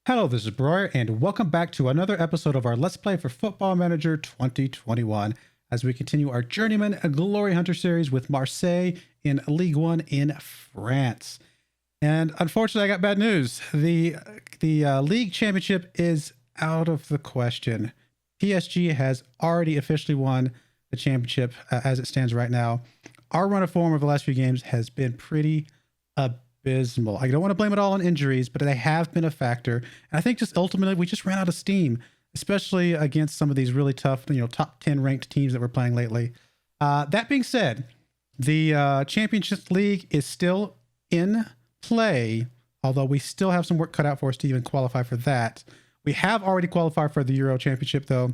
Hello, this is Broyar, and welcome back to another episode of our Let's Play for Football Manager 2021 as we continue our Journeyman Glory Hunter series with Marseille in Ligue 1 in France. And unfortunately, I got bad news. The league championship is out of the question. PSG has already officially won the championship as it stands right now. Our run of form over the last few games has been pretty abysmal. I don't want to blame it all on injuries, but they have been a factor. And I think just ultimately we just ran out of steam, especially against some of these really tough, top 10 ranked teams that we're playing lately. That being said, the Champions League is still in play, although we still have some work cut out for us to even qualify for that. We have already qualified for the Euro Championship though,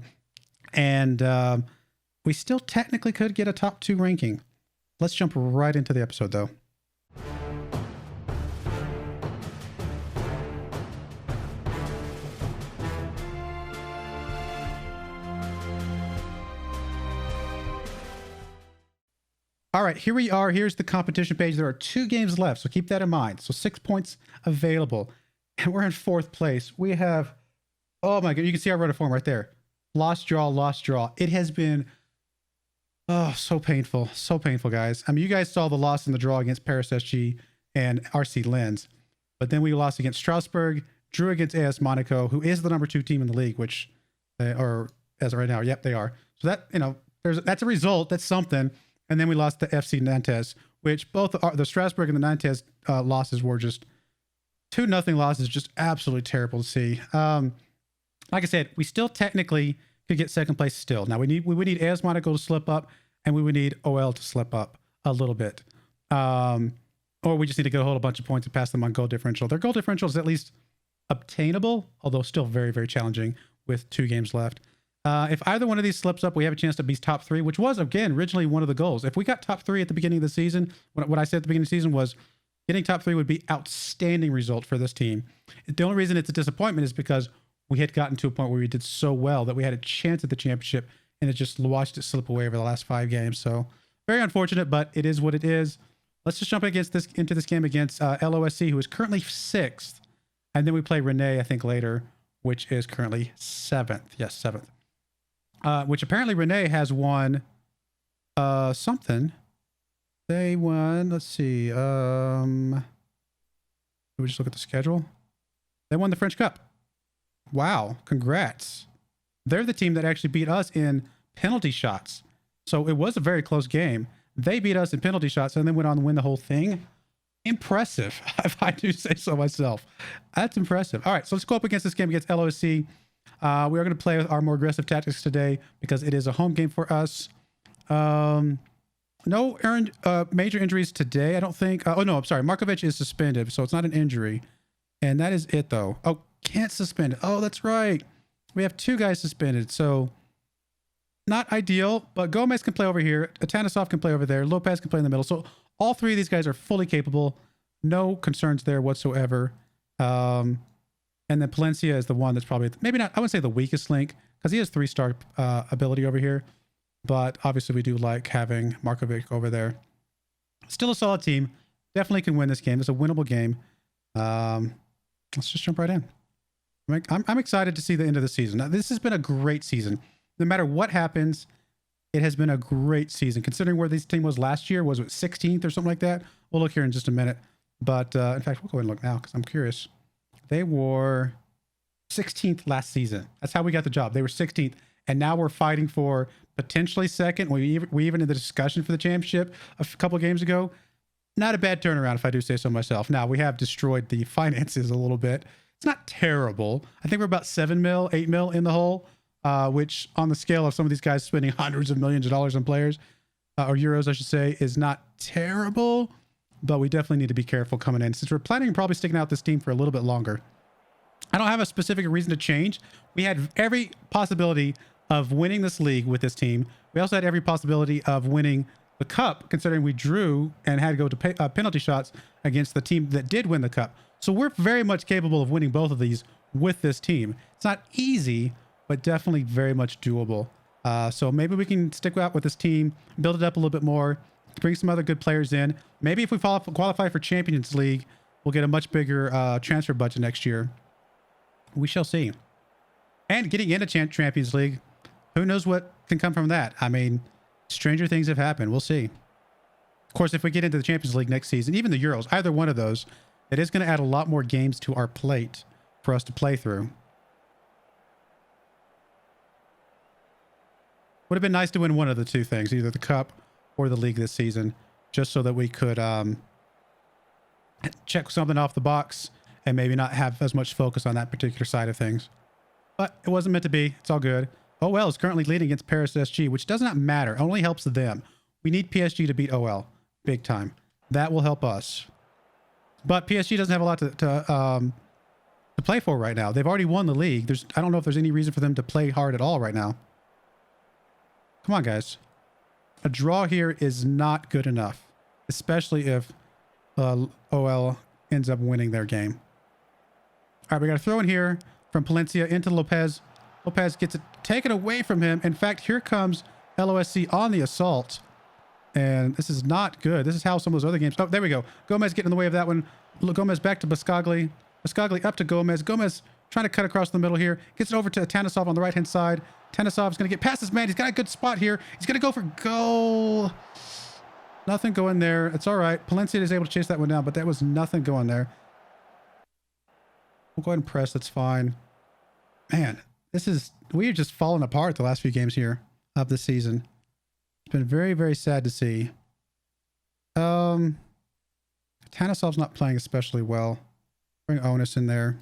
and we still technically could get a top 2 ranking. Let's jump right into the episode though. All right, here we are. Here's the competition page. There are 2 games left, so keep that in mind. So 6 points available, and we're in 4th place. We have, oh my God, you can see our run of form right there. Lost, draw, lost, draw. It has been, so painful, guys. I mean, you guys saw the loss in the draw against Paris SG and RC Lens, but then we lost against Strasbourg, drew against AS Monaco, who is the number 2 team in the league, which they are as of right now. Yep, they are. So that, that's a result. That's something. And then we lost to FC Nantes, which both the Strasbourg and the Nantes losses were just 2-0 losses, just absolutely terrible to see. Like I said, we still technically could get 2nd place still. Now we would need AS Monaco to slip up, and we would need OL to slip up a little bit. Or we just need to get a whole bunch of points and pass them on goal differential. Their goal differential is at least obtainable, although still very, very challenging with 2 games left. If either one of these slips up, we have a chance to be top 3, which was, again, originally one of the goals. If we got top 3 at the beginning of the season, what I said at the beginning of the season was getting top 3 would be outstanding result for this team. The only reason it's a disappointment is because we had gotten to a point where we did so well that we had a chance at the championship, and it just watched it slip away over the last 5 games. So very unfortunate, but it is what it is. Let's just jump into this game against LOSC, who is currently 6th. And then we play Rennes, I think, later, which is currently 7th. Yes, 7th. Which apparently Rennes has won something. They won, let's see. Can we just look at the schedule? They won the French Cup. Wow, congrats. They're the team that actually beat us in penalty shots. So it was a very close game. They beat us in penalty shots and then went on to win the whole thing. Impressive, if I do say so myself. That's impressive. All right, so let's go up against this game against LOSC. We are going to play with our more aggressive tactics today because it is a home game for us. No major injuries today, I don't think. Oh, no, I'm sorry. Markovic is suspended, so it's not an injury. And that is it, though. Oh, can't suspend. Oh, that's right. We have 2 guys suspended, so not ideal. But Gomez can play over here. Atanisov can play over there. Lopez can play in the middle. So all 3 of these guys are fully capable. No concerns there whatsoever. And then Palencia is the one that's probably, maybe not, I wouldn't say the weakest link, because he has 3-star ability over here. But obviously we do like having Markovic over there. Still a solid team. Definitely can win this game. It's a winnable game. Let's just jump right in. I'm excited to see the end of the season. Now, this has been a great season. No matter what happens, it has been a great season. Considering where this team was last year, was it 16th or something like that? We'll look here in just a minute. But in fact, we'll go ahead and look now because I'm curious. They were 16th last season. That's how we got the job. They were 16th. And now we're fighting for potentially 2nd. We even in the discussion for the championship a couple of games ago. Not a bad turnaround, if I do say so myself. Now, we have destroyed the finances a little bit. It's not terrible. I think we're about 7 mil, 8 mil in the hole, which on the scale of some of these guys spending hundreds of millions of dollars on players, or euros, I should say, is not terrible. But we definitely need to be careful coming in since we're planning on probably sticking out this team for a little bit longer. I don't have a specific reason to change. We had every possibility of winning this league with this team. We also had every possibility of winning the cup, considering we drew and had to go to penalty shots against the team that did win the cup. So we're very much capable of winning both of these with this team. It's not easy, but definitely very much doable. So maybe we can stick out with this team, build it up a little bit more, bring some other good players in. Maybe if we qualify for Champions League, we'll get a much bigger transfer budget next year. We shall see. And getting into Champions League, who knows what can come from that? I mean, stranger things have happened. We'll see. Of course, if we get into the Champions League next season, even the Euros, either one of those, it is going to add a lot more games to our plate for us to play through. Would have been nice to win one of the two things, either the Cup or the League this season, just so that we could check something off the box and maybe not have as much focus on that particular side of things. But it wasn't meant to be. It's all good. OL is currently leading against Paris SG, which does not matter. It only helps them. We need PSG to beat OL big time. That will help us. But PSG doesn't have a lot to play for right now. They've already won the league. I don't know if there's any reason for them to play hard at all right now. Come on, guys. A draw here is not good enough, especially if OL ends up winning their game. All right, we got to throw in here from Palencia into Lopez. Lopez gets it taken away from him. In fact, here comes LOSC on the assault. And this is not good. This is how some of those other games... Oh, there we go. Gomez getting in the way of that one. Gomez back to Bascagli. Bascagli up to Gomez. Gomez trying to cut across the middle here. Gets it over to Tanisov on the right-hand side. Tanisov's going to get past this man. He's got a good spot here. He's going to go for goal. Nothing going there. It's all right. Palencia is able to chase that one down, but there was nothing going there. We'll go ahead and press. That's fine. Man, we're just falling apart the last few games here of the season. It's been very, very sad to see. Tanisov's not playing especially well. Bring Onus in there.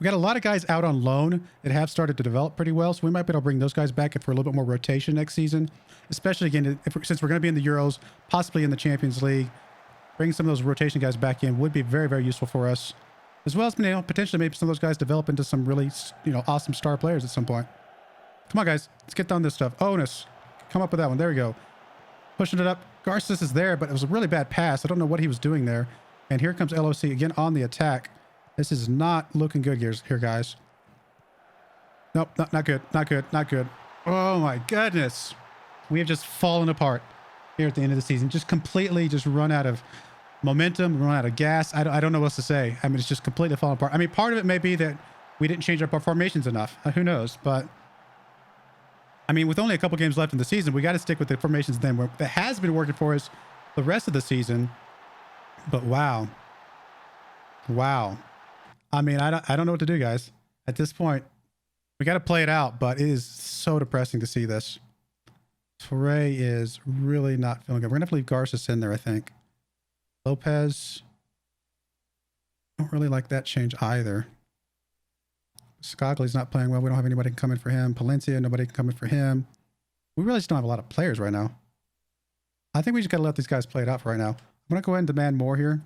We got a lot of guys out on loan that have started to develop pretty well, so we might be able to bring those guys back for a little bit more rotation next season, especially again since we're going to be in the Euros, possibly in the Champions League. Bringing some of those rotation guys back in would be very, very useful for us, as well as potentially maybe some of those guys develop into some really awesome star players at some point. Come on, guys, let's get done this stuff. Onus, come up with that one. There we go. Pushing it up. Garces is there, but it was a really bad pass. I don't know what he was doing there. And here comes LOC again on the attack. This is not looking good here, guys. Nope, not good, not good, not good. Oh my goodness. We have just fallen apart here at the end of the season. Just completely run out of momentum, run out of gas. I don't know what else to say. I mean, it's just completely fallen apart. I mean, part of it may be that we didn't change up our formations enough. Who knows? But I mean, with only a couple games left in the season, we got to stick with the formations then. That has been working for us the rest of the season. But wow. Wow. I mean, I don't know what to do, guys. At this point, we got to play it out, but it is so depressing to see this. Touré is really not feeling good. We're going to have to leave Garces in there, I think. Lopez. Don't really like that change either. Scogley's not playing well. We don't have anybody coming for him. Palencia, nobody can come in for him. We really just don't have a lot of players right now. I think we just got to let these guys play it out for right now. I'm going to go ahead and demand more here.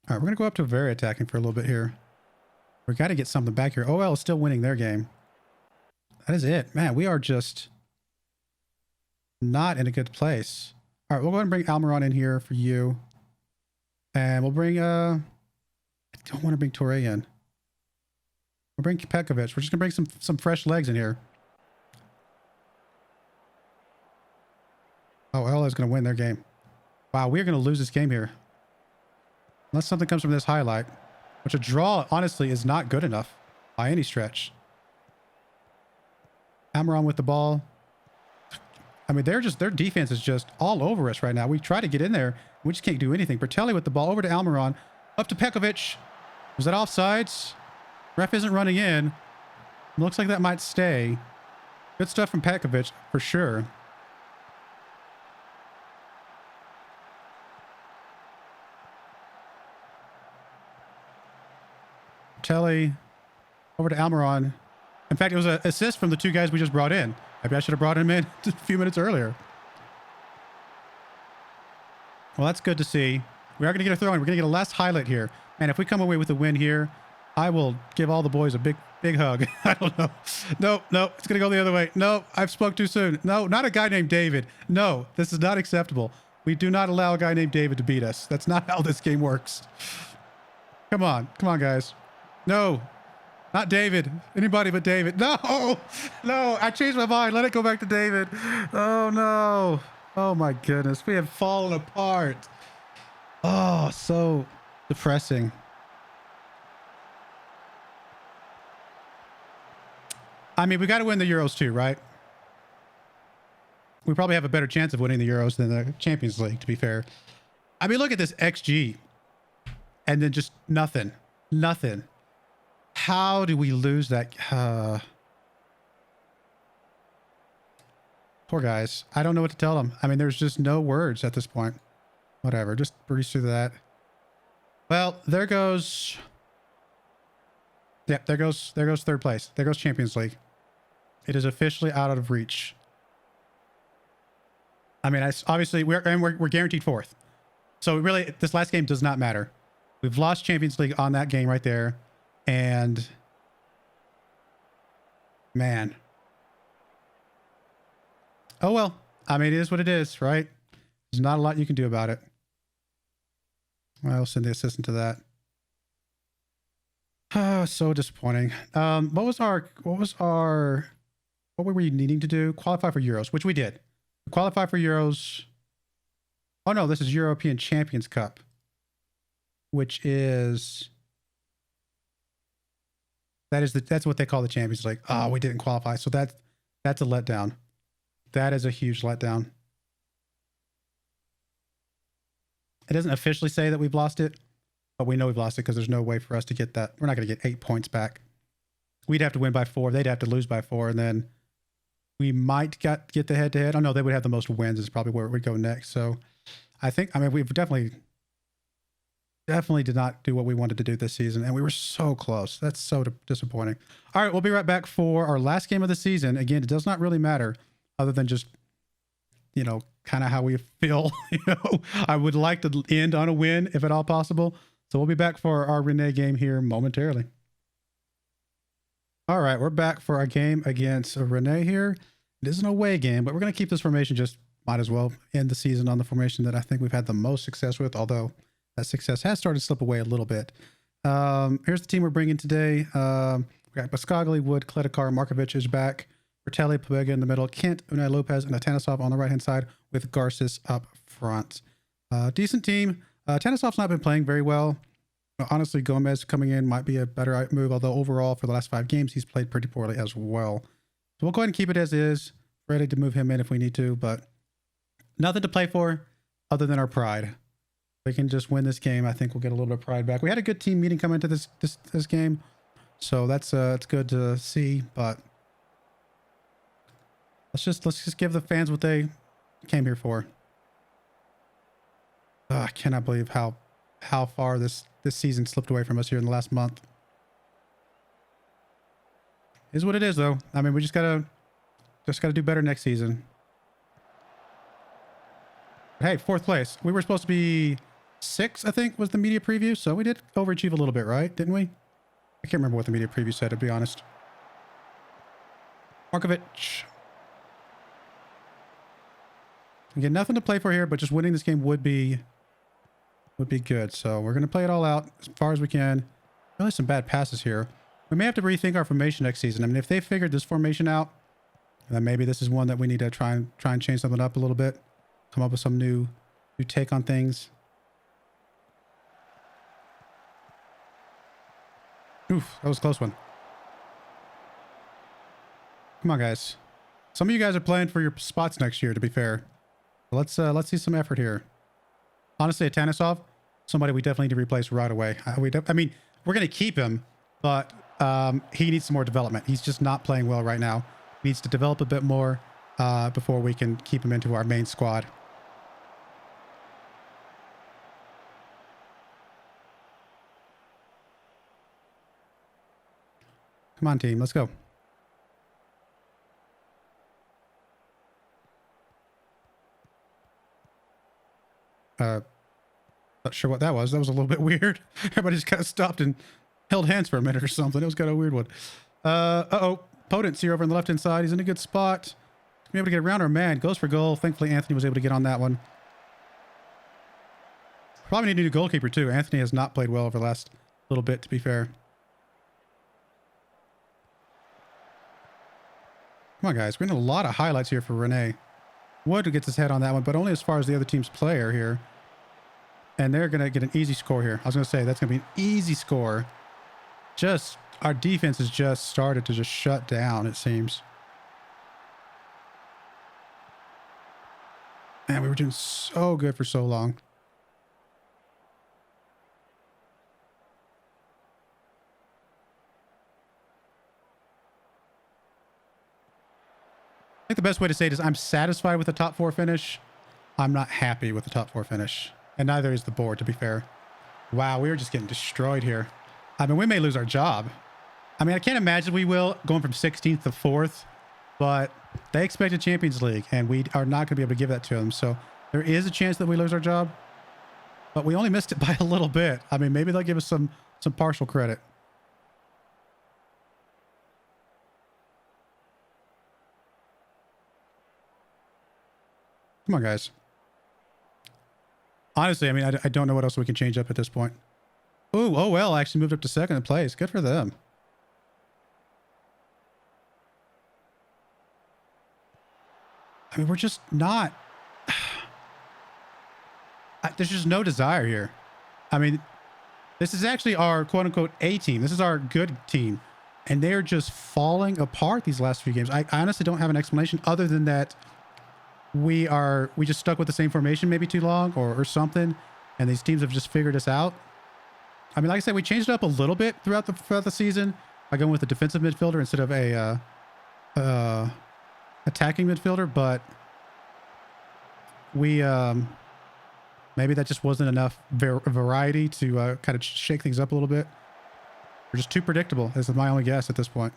All right, we're going to go up to very attacking for a little bit here. We got to get something back here. OL is still winning their game. That is it. Man, we are just not in a good place. All right, we'll go ahead and bring Almiron in here for you. And we'll bring, I don't want to bring Touré in. We'll bring Pekovic. We're just going to bring some fresh legs in here. Oh, OL is going to win their game. Wow, we're going to lose this game here. Unless something comes from this highlight, which a draw, honestly, is not good enough by any stretch. Almiron with the ball. I mean, their defense is just all over us right now. We try to get in there. We just can't do anything. Bertelli with the ball over to Almiron. Up to Pekovic. Was that offsides? Ref isn't running in. Looks like that might stay. Good stuff from Pekovic, for sure. Bertelli over to Almiron. In fact, it was an assist from the two guys we just brought in. Maybe I should have brought him in a few minutes earlier. Well, that's good to see. We are going to get a throw in. We're going to get a last highlight here. And if we come away with a win here, I will give all the boys a big hug. I don't know. No, it's going to go the other way. No, I've spoke too soon. No, not a guy named David. No, this is not acceptable. We do not allow a guy named David to beat us. That's not how this game works. Come on, guys. No, not David. Anybody but David. No, I changed my mind. Let it go back to David. Oh, no. Oh, my goodness. We have fallen apart. Oh, so depressing. I mean, we got to win the Euros too, right? We probably have a better chance of winning the Euros than the Champions League, to be fair. I mean, look at this XG and then just nothing. Nothing. How do we lose that? Poor guys. I don't know what to tell them. I mean, there's just no words at this point. Whatever. Just breeze through that. Well, there goes... Yep, there goes third place. There goes Champions League. It is officially out of reach. I mean, obviously we're guaranteed fourth. So really, this last game does not matter. We've lost Champions League on that game right there. And man. Oh, well, I mean, it is what it is, right? There's not a lot you can do about it. I'll send the assistant to that. Oh, so disappointing. What were we needing to do? Qualify for Euros, which we did. Qualify for Euros. Oh no, this is European Champions Cup, which is that's what they call the Champions League. Oh, we didn't qualify, so that's a letdown. That is a huge letdown. It doesn't officially say that we've lost it, but we know we've lost it because there's no way for us to get that. We're not going to get 8 points back. We'd have to win by 4. They'd have to lose by 4, and then we might get the head-to-head. Oh, no, they would have the most wins is probably where it would go next. So I mean, we've definitely did not do what we wanted to do this season, and we were so close. That's so disappointing. All right, we'll be right back for our last game of the season. Again, it does not really matter other than just, you know, kind of how we feel. You know, I would like to end on a win if at all possible. So we'll be back for our Renee game here momentarily. All right, we're back for our game against Renee here. It is an away game, but we're going to keep this formation. Just might as well end the season on the formation that I think we've had the most success with, although that success has started to slip away a little bit. Here's the team we're bringing today. We got Bascagli, Wood, Kletikar, Markovic is back. Bertelli, Pobega in the middle, Kent, Unai Lopez, and Atanisov on the right-hand side with Garces up front. Decent team. Atanisov's not been playing very well. Honestly, Gomez coming in might be a better move, although overall for the last 5 games, he's played pretty poorly as well. So we'll go ahead and keep it as is. Ready to move him in if we need to, but nothing to play for other than our pride. If we can just win this game, I think we'll get a little bit of pride back. We had a good team meeting come into this game, so that's it's good to see, but let's just give the fans what they came here for. I cannot believe how far this season slipped away from us here in the last month. Is what it is, though. I mean, we just gotta do better next season. Hey, 4th place. We were supposed to be 6, I think, was the media preview. So we did overachieve a little bit, right? Didn't we? I can't remember what the media preview said, to be honest. Markovic. Again, nothing to play for here, but just winning this game would be good. So we're going to play it all out as far as we can. Really some bad passes here. We may have to rethink our formation next season. I mean, if they figured this formation out, then maybe this is one that we need to try and change something up a little bit. Come up with some new take on things. Oof, that was a close one. Come on, guys. Some of you guys are playing for your spots next year, to be fair. Let's see some effort here. Honestly, Atanisov, somebody we definitely need to replace right away. I mean, we're going to keep him, but he needs some more development. He's just not playing well right now. He needs to develop a bit more before we can keep him into our main squad. Come on, team. Let's go. Not sure what that was. That was a little bit weird. Everybody just kind of stopped and held hands for a minute or something. It was kind of a weird one. Uh-oh. Potence here over on the left-hand side. He's in a good spot. Be able to get around our man. Goes for goal. Thankfully, Anthony was able to get on that one. Probably need a new goalkeeper, too. Anthony has not played well over the last little bit, to be fair. Come on, guys. We're getting a lot of highlights here for Renee. Wood gets his head on that one, but only as far as the other team's player here. And they're going to get an easy score here. I was going to say, that's going to be an easy score. Just, our defense has just started to just shut down, it seems. Man, we were doing so good for so long. I think the best way to say it is I'm satisfied with the top 4 finish. I'm not happy with the top 4 finish. And neither is the board, to be fair. Wow, we were just getting destroyed here. I mean, we may lose our job. I mean, I can't imagine we will, going from 16th to 4th. But they expect a Champions League, and we are not going to be able to give that to them. So there is a chance that we lose our job. But we only missed it by a little bit. I mean, maybe they'll give us some partial credit. Come on, guys. Honestly, I mean, I don't know what else we can change up at this point. Ooh, oh well, actually moved up to 2nd place. Good for them. I mean, we're just not... There's just no desire here. I mean, this is actually our quote-unquote A team. This is our good team. And they're just falling apart these last few games. I honestly don't have an explanation other than that we just stuck with the same formation maybe too long or something. And these teams have just figured us out. I mean, like I said, we changed it up a little bit throughout the season by going with a defensive midfielder instead of a attacking midfielder, but we maybe that just wasn't enough variety to kind of shake things up a little bit. We're just too predictable. This is my only guess at this point.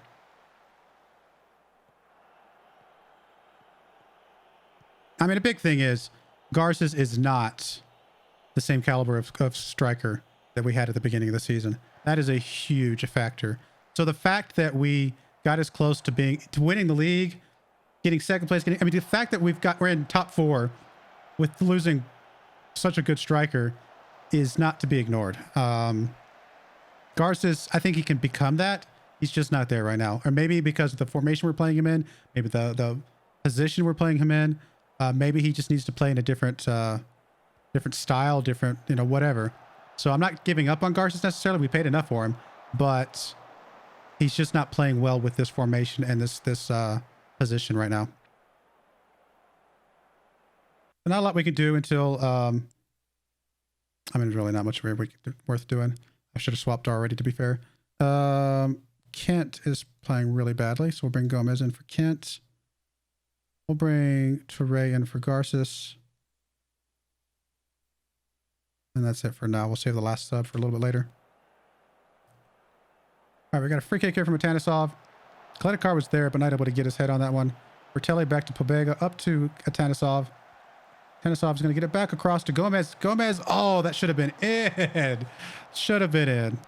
I mean, a big thing is Garces is not the same caliber of striker that we had at the beginning of the season. That is a huge factor. So the fact that we got as close to winning the league, getting 2nd place, I mean, the fact that we're in top 4 with losing such a good striker is not to be ignored. Garces, I think he can become that. He's just not there right now. Or maybe because of the formation we're playing him in, maybe the position we're playing him in, maybe he just needs to play in a different style, different, whatever. So I'm not giving up on Garces necessarily. We paid enough for him, but he's just not playing well with this formation and this position right now. Not a lot we can do until, I mean, there's really not much worth doing. I should have swapped already, to be fair. Kent is playing really badly, so we'll bring Gomez in for Kent. We'll bring Touré in for Garces. And that's it for now. We'll save the last sub for a little bit later. All right, we got a free kick here from Atanisov. Kledecar was there, but not able to get his head on that one. Bertelli back to Pobega, up to Atanisov. Atanisov's going to get it back across to Gomez. Gomez, oh, that should have been in. Should have been in.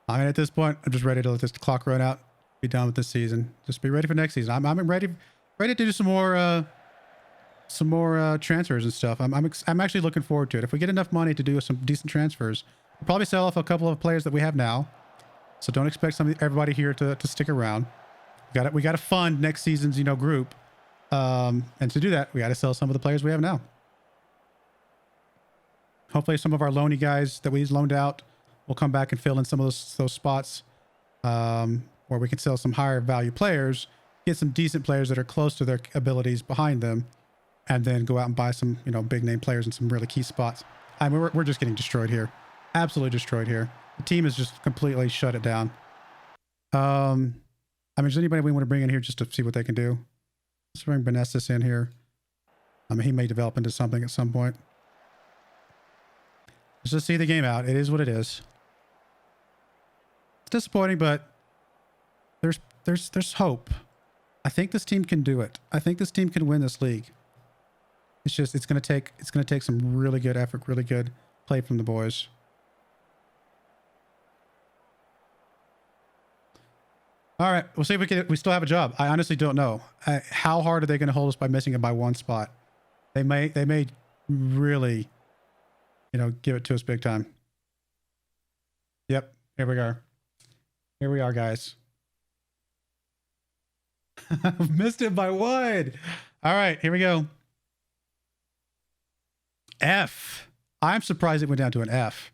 I mean, at this point, I'm just ready to let this clock run out. Be done with this season. Just be ready for next season. I'm ready to do some more transfers and stuff. I'm actually looking forward to it. If we get enough money to do some decent transfers, we'll probably sell off a couple of players that we have now. So don't expect everybody here to stick around. We got to fund next season's group, and to do that, we got to sell some of the players we have now. Hopefully, some of our loaney guys that we loaned out will come back and fill in some of those spots, where we can sell some higher value players, get some decent players that are close to their abilities behind them, and then go out and buy some big name players in some really key spots. I mean, we're just getting destroyed here, absolutely destroyed here. The team has just completely shut it down. I mean, is there anybody we want to bring in here just to see what they can do? Let's bring Benestis in here. I mean, he may develop into something at some point. Let's just see the game out. It is what it is. It's disappointing, but there's hope. I think this team can do it. I think this team can win this league. It's just it's gonna take some really good effort, really good play from the boys. All right, we'll see if we still have a job. I honestly don't know. How hard are they going to hold us by missing it by 1 spot? They may really, give it to us big time. Yep, here we are. Here we are, guys. Missed it by 1. All right, here we go. F. I'm surprised it went down to an F.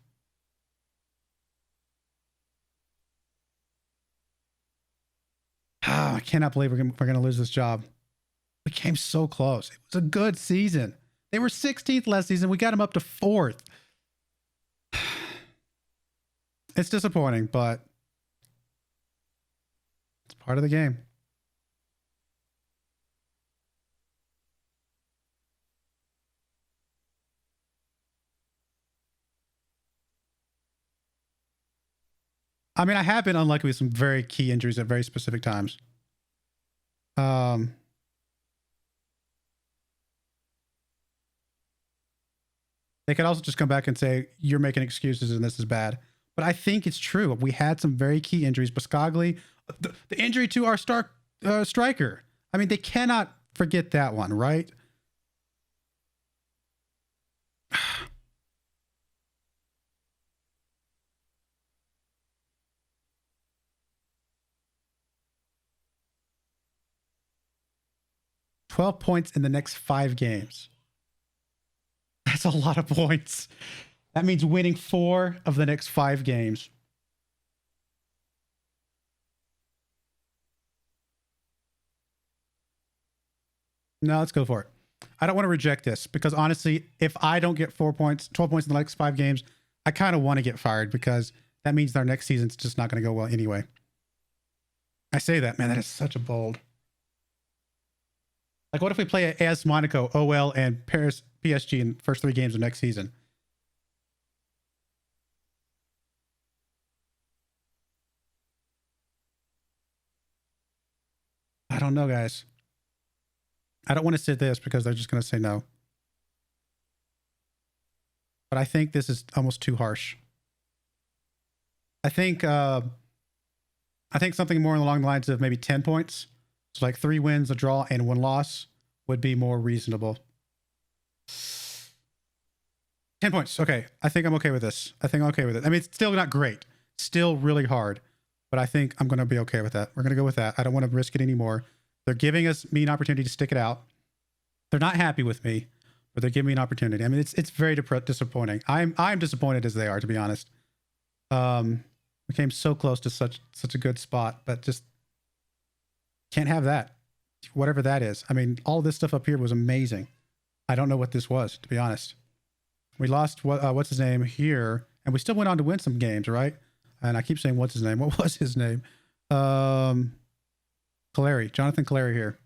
Oh, I cannot believe we're going to lose this job. We came so close. It was a good season. They were 16th last season. We got them up to 4th. It's disappointing, but it's part of the game. I mean, I have been unlucky with some very key injuries at very specific times. They could also just come back and say, you're making excuses and this is bad. But I think it's true. We had some very key injuries. Biscagli, the injury to our star striker. I mean, they cannot forget that one, right? $12 points in the next 5 games. That's a lot of points. That means winning 4 of the next 5 games. No, let's go for it. I don't want to reject this because honestly, if I don't get 4 points, 12 points in the next 5 games, I kind of want to get fired because that means our next season's just not going to go well anyway. I say that, man, that is such a bold. Like, what if we play AS Monaco, OL, and Paris PSG in the first 3 games of next season? I don't know, guys. I don't want to say this because they're just going to say no. But I think this is almost too harsh. I think something more along the lines of maybe 10 points. So like 3 wins, a draw, and 1 loss would be more reasonable. 10 points. Okay. I think I'm okay with this. I think I'm okay with it. I mean, it's still not great. Still really hard. But I think I'm going to be okay with that. We're going to go with that. I don't want to risk it anymore. They're giving me an opportunity to stick it out. They're not happy with me, but they're giving me an opportunity. I mean, it's very disappointing. I'm disappointed as they are, to be honest. We came so close to such a good spot, but just can't have that. Whatever that is. I mean, all this stuff up here was amazing. I don't know what this was, to be honest. We lost what's his name here, and we still went on to win some games, right? And I keep saying what's his name. What was his name? Caleri, Jonathan Caleri here.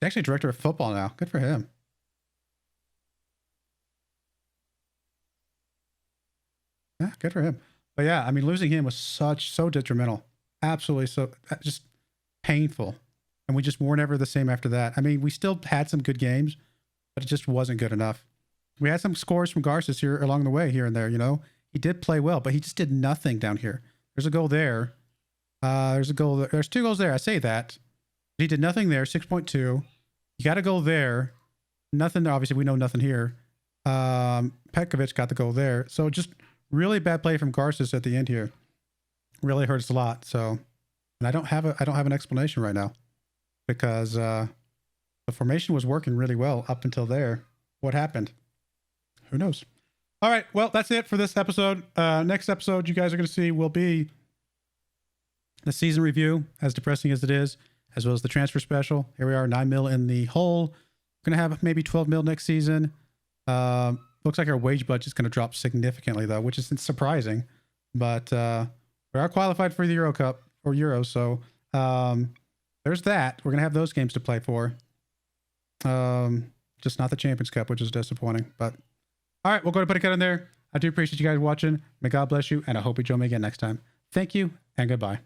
He's actually director of football now. Good for him. Yeah, good for him. But yeah, I mean, losing him was so detrimental. Absolutely so, just painful. And we just weren't ever the same after that. I mean, we still had some good games, but it just wasn't good enough. We had some scores from Garces here along the way, here and there, you know. He did play well, but he just did nothing down here. There's a goal there. There's a goal there. There's 2 goals there. I say that. He did nothing there. 6.2. You got a goal there. Nothing there. Obviously, we know nothing here. Petkovic got the goal there. So just really bad play from Garces at the end here. Really hurts a lot. So, and I don't have an explanation right now because the formation was working really well up until there. What happened? Who knows? All right. Well, that's it for this episode. Next episode you guys are going to see will be the season review, as depressing as it is, as well as the transfer special. Here we are, 9 mil in the hole. We're going to have maybe 12 mil next season. Looks like our wage budget is going to drop significantly, though, which is surprising. But we are qualified for the Euro Cup or Euros, so there's that. We're going to have those games to play for. Just not the Champions Cup, which is disappointing. But all right, we'll go to put a cut in there. I do appreciate you guys watching. May God bless you, and I hope you join me again next time. Thank you, and goodbye.